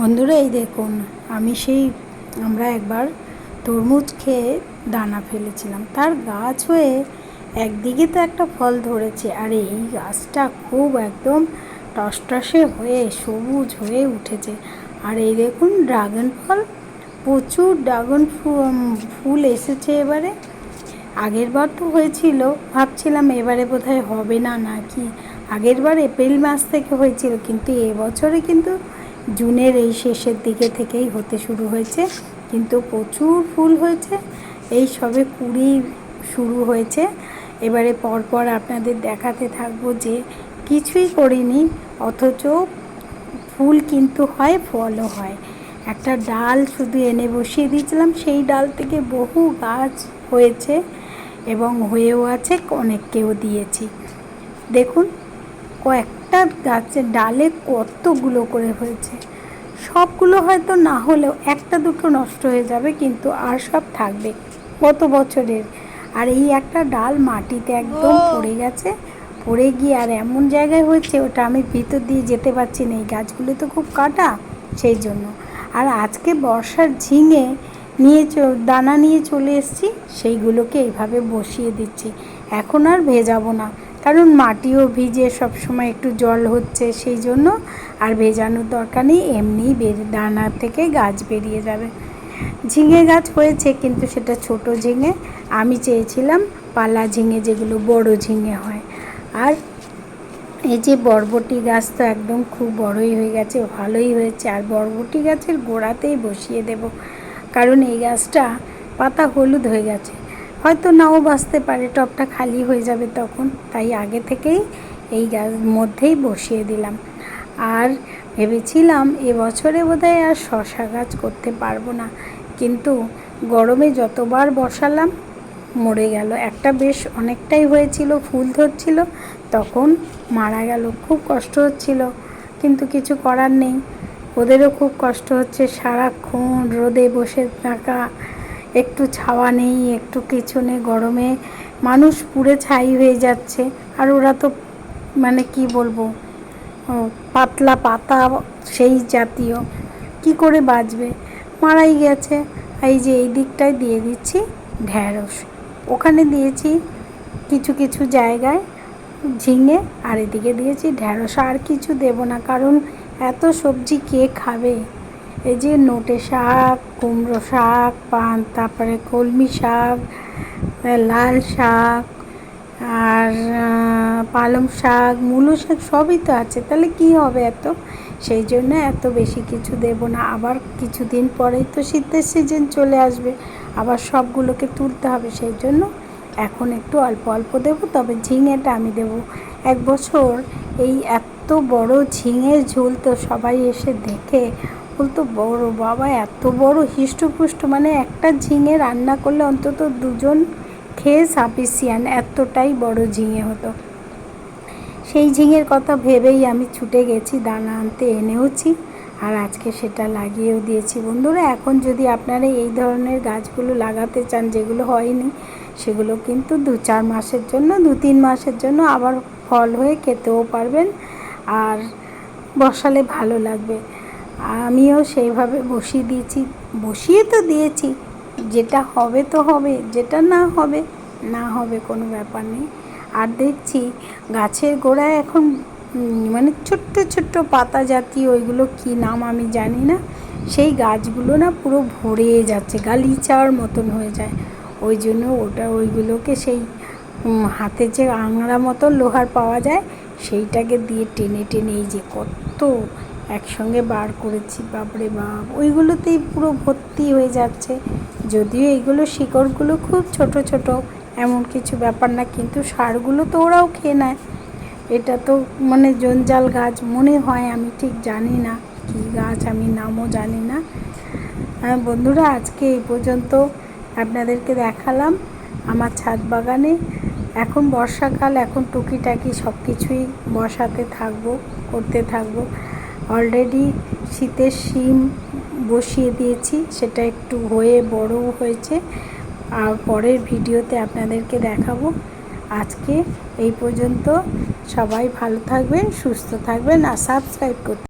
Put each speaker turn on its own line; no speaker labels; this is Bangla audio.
বন্ধুরা এই দেখুন, আমরা একবার তরমুজ খেয়ে দানা ফেলেছিলাম, তার গাছ হয়ে একদিকে তো একটা ফল ধরেছে, আর এই গাছটা খুব একদম টসটসে হয়ে সবুজ হয়ে উঠেছে। আর এই দেখুন ড্রাগন ফল, প্রচুর ড্রাগন ফুল এসেছে এবারে। আগের বার তো হয়েছিল, ভাবছিলাম এবারে বোধহয় হবে না নাকি। আগের বার এপ্রিল মাস থেকে হয়েছিল, কিন্তু এবছরে কিন্তু জুনের এই শেষের দিকে থেকেই হতে শুরু হয়েছে। কিন্তু প্রচুর ফুল হয়েছে, এই সবে কুড়ি শুরু হয়েছে। এবারে পরপর আপনাদের দেখাতে থাকবো যে কিছুই করিনি, অথচ ফুল কিন্তু হয়, ফলও হয়। একটা ডাল শুধু এনে বসিয়ে দিয়েছিলাম, সেই ডাল থেকে বহু গাছ হয়েছে এবং হয়েও আছে, অনেককেও দিয়েছি। দেখুন কয়েকটা গাছের ডালে কতগুলো করে হয়েছে। সবগুলো হয়তো না হলেও একটা দুটো নষ্ট হয়ে যাবে, কিন্তু আর সব থাকবে কত বছরের। আর এই একটা ডাল মাটিতে একদম পড়ে গেছে, পড়ে গিয়ে আর এমন জায়গায় হয়েছে ওটা আমি ভিতর দিয়ে যেতে পারছি না, এই গাছগুলো তো খুব কাটা, সেই জন্য। আর আজকে বর্ষার ঝিঙে দানা নিয়ে চলে এসেছি, সেইগুলোকে এইভাবে বসিয়ে দিচ্ছি। এখন আর ভেজাবো না, কারণ মাটিও ভিজে, সবসময় একটু জল হচ্ছে, সেই জন্য আর ভেজানোর দরকার নেই, এমনিই দানা থেকে গাছ বেরিয়ে যাবে। ঝিঙে গাছ হয়েছে, কিন্তু সেটা ছোট ঝিঙে, আমি চেয়েছিলাম পালা ঝিঙে, যেগুলো বড় ঝিঙে হয়। আর এই যে বরবটি গাছ তো একদম খুব বড়ই হয়ে গেছে, ভালোই হয়েছে। আর বরবটি গাছের গোড়াতেই বসিয়ে দেব, কারণ এই গাছটা পাতা হলুদ হয়ে গেছে, হয়তো নাও বাঁচতে পারে, টবটা খালি হয়ে যাবে তখন, তাই আগে থেকেই এই গাছ মধ্যেই বসিয়ে দিলাম। আর ভেবেছিলাম এবছরে বোধহয় আর শশা গাছ করতে পারবো না, কিন্তু গরমে যতবার বসালাম মরে গেল। একটা বেশ অনেকটাই হয়েছিল, ফুল ধরছিল, তখন মারা গেল, খুব কষ্ট হচ্ছিল, কিন্তু কিছু করার নেই। ওদেরও খুব কষ্ট হচ্ছে, সারাক্ষণ রোদে বসে থাকা, একটু ছাওয়া নেই, একটু কিছু নেই, গরমে মানুষ পুড়ে ছাই হয়ে যাচ্ছে। আর ওরা তো মানে কি বলবো, পাতলা পাতা সেই জাতীয়, কি করে বাঁচবে, মারাই গেছে। এই যে এই দিকটায় দিয়ে দিচ্ছি ঢ্যাঁড়স, ওখানে দিয়েছি কিছু কিছু জায়গায় ঝিঙে, আর এদিকে দিয়েছি ঢ্যাঁড়স। আর কিছু দেব না, কারণ এত সবজি কে খাবে। এই যে নোটে শাক, কুমড়ো শাক, তারপরে কলমি শাক, লাল শাক, আর পালং শাক, মূলো শাক, সবই তো আছে, তাহলে কি হবে এত, সেই জন্য এত বেশি কিছু দেব না। আবার কিছুদিন পরেই তো শীতের সিজন চলে আসবে, আবার সবগুলোকে তুলতে হবে, সেই জন্য এখন একটু অল্প অল্প দেব। তবে ঝিঙেটা আমি দেব। এক বছর এই এত বড় ঝিঙের ঝোল তো সবাই এসে দেখে বলতো, বড় বাবা, এত বড় হিষ্টপুষ্ট, মানে একটা ঝিঙে রান্না করলে অন্তত দুজন খেয়ে সাফিসিয়েন্ট, এতটাই বড় ঝিঙে হতো। সেই ঝিঙের কথা ভেবেই আমি ছুটে গেছি দানা আনতে, এনেওছি, আর আজকে সেটা লাগিয়েও দিয়েছি। বন্ধুরা, এখন যদি আপনারা এই ধরনের গাছগুলো লাগাতে চান, যেগুলো হয়নি, সেগুলো কিন্তু 2-4 মাসের জন্য, 2-3 মাসের জন্য আবার ফল হয়ে খেতেও পারবেন, আর বসালে ভালো লাগবে। আমিও সেইভাবে বসিয়ে তো দিয়েছি, যেটা হবে তো হবে, যেটা না হবে না হবে, কোনো ব্যাপার নেই। আর দেখছি গাছের গোড়ায় এখন মানে ছোট্ট ছোট্ট পাতা জাতীয়, ওইগুলো কি নাম আমি জানি না, সেই গাছগুলো না পুরো ভরে যাচ্ছে, গালিচার মতন হয়ে যায়। ওই জন্য ওইগুলোকে সেই হাতে যে আংড়া মতো লোহার পাওয়া যায়, সেইটাকে দিয়ে টেনে টেনে, এই যে কত একসঙ্গে বার করেছি, বাপরে বাপ, ওইগুলোতেই পুরো ভর্তি হয়ে যাচ্ছে। যদিও এইগুলো শিকড়গুলো খুব ছোট ছোট, এমন কিছু ব্যাপার না, কিন্তু সারগুলো তো ওরাও খেয়ে নেয়। এটা তো মানে জঞ্জাল গাছ মনে হয়, আমি ঠিক জানি না কী গাছ, আমি নামও জানি না। বন্ধুরা, আজকে এই পর্যন্ত আপনাদেরকে দেখালাম আমার ছাদ বাগানে। এখন বর্ষাকাল, এখন টুকিটাকি সব কিছুই বসাতে থাকবো, করতে থাকবো। অলরেডি শীতের শিম বসিয়ে দিয়েছি, সেটা একটু হয়ে বড়ও হয়েছে, আর পরের ভিডিওতে আপনাদেরকে দেখাবো। আজকে এই পর্যন্ত, সবাই ভালো থাকবেন, সুস্থ থাকবেন, আর সাবস্ক্রাইব করতে